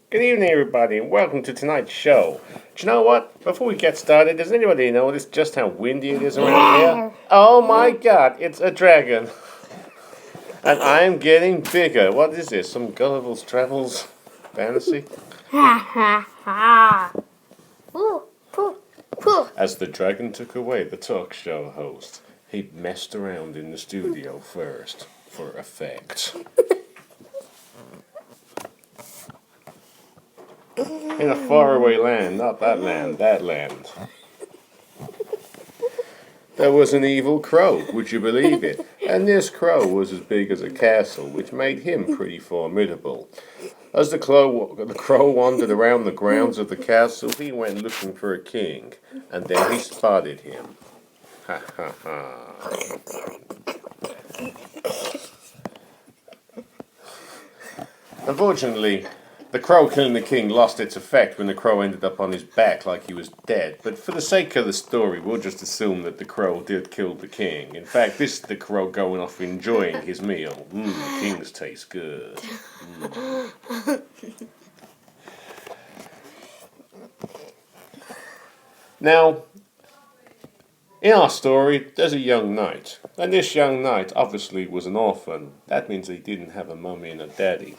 Good evening, everybody, and welcome to tonight's show. Do you know what? Before we get started, does anybody notice just how windy it is around here? Oh my god, it's a dragon. And I'm getting bigger. What is this? Some Gulliver's Travels fantasy? Ha ha ha. As the dragon took away the talk show host, he messed around in the studio first for effect. In a faraway land, not that land, that land. There was an evil crow, would you believe it? And this crow was as big as a castle, which made him pretty formidable. As the crow wandered around the grounds of the castle, he went looking for a king, and then he spotted him. Ha ha ha. Unfortunately, the crow killing the king lost its effect when the crow ended up on his back like he was dead. But for the sake of the story, we'll just assume that the crow did kill the king. In fact, this is the crow going off enjoying his meal. Kings taste good. Now, in our story, there's a young knight. And this young knight obviously was an orphan. That means he didn't have a mummy and a daddy.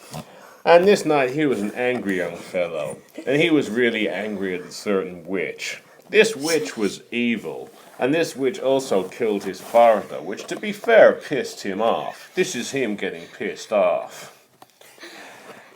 And this night he was an angry young fellow, and he was really angry at a certain witch. This witch was evil, and this witch also killed his father, which to be fair pissed him off. This is him getting pissed off.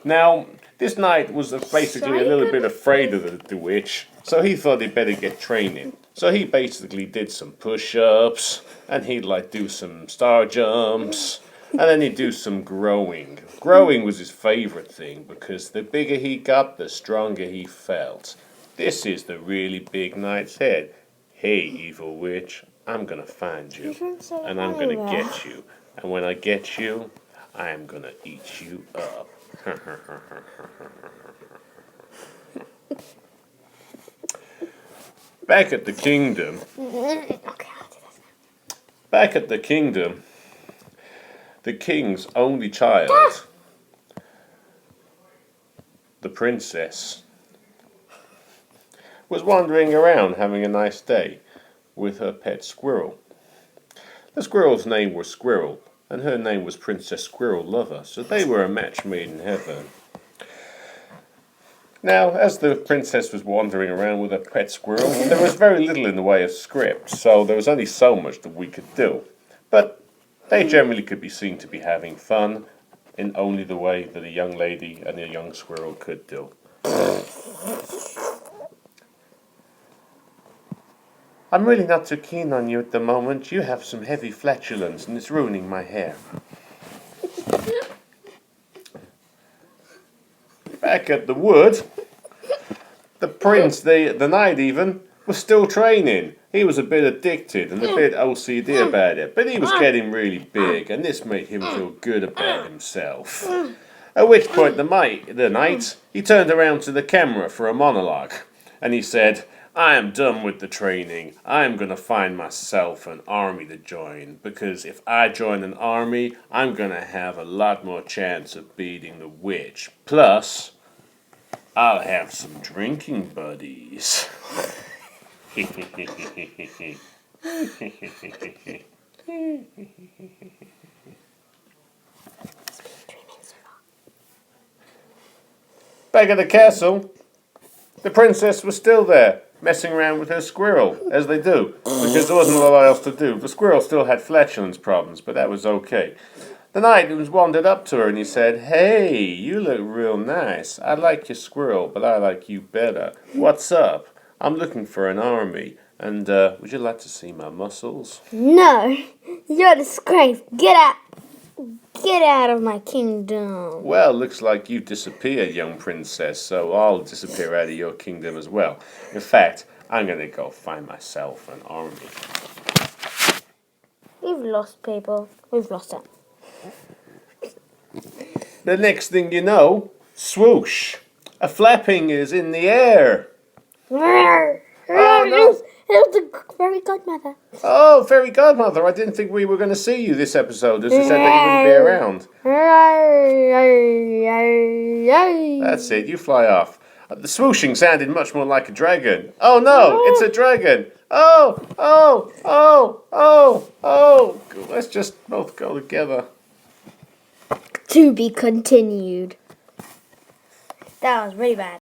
Now, this knight was basically a little bit afraid of the witch, so he thought he'd better get training. So he basically did some push-ups, and he'd do some star jumps, and then he'd do some growing. Growing was his favourite thing because the bigger he got, the stronger he felt. This is the really big knight's head. Hey, evil witch, I'm gonna find you, and I'm gonna get you. And when I get you, I'm gonna eat you up. Back at the kingdom, the king's only child, the princess, was wandering around having a nice day with her pet squirrel. The squirrel's name was Squirrel, and her name was Princess Squirrel Lover, so they were a match made in heaven. Now, as the princess was wandering around with her pet squirrel, there was very little in the way of script, so there was only so much that we could do. But they generally could be seen to be having fun in only the way that a young lady and a young squirrel could do. I'm really not too keen on you at the moment. You have some heavy flatulence and it's ruining my hair. Back at the wood, the prince, the knight even, was still training. He was a bit addicted and a bit OCD about it, but he was getting really big, and this made him feel good about himself. At which point the knight, he turned around to the camera for a monologue, and he said, I am done with the training. I am going to find myself an army to join, because if I join an army, I'm going to have a lot more chance of beating the witch. Plus, I'll have some drinking buddies. Back at the castle, the princess was still there, messing around with her squirrel, as they do, because there wasn't a lot else to do. The squirrel still had flatulence problems, but that was okay. The knight wandered up to her and he said, Hey, you look real nice. I like your squirrel, but I like you better. What's up? I'm looking for an army, and would you like to see my muscles? No, you're a disgrace. Get out. Get out of my kingdom. Well, looks like you disappeared, young princess, so I'll disappear out of your kingdom as well. In fact, I'm going to go find myself an army. We've lost people. We've lost it. The next thing you know, swoosh, a flapping is in the air. Oh, no. It was the fairy godmother. Oh, fairy godmother, I didn't think we were going to see you this episode, as you said that you wouldn't be around. Yay! That's it, you fly off. The swooshing sounded much more like a dragon. Oh no, it's a dragon. Oh, oh, oh, oh, oh. Let's just both go together. To be continued. That was really bad.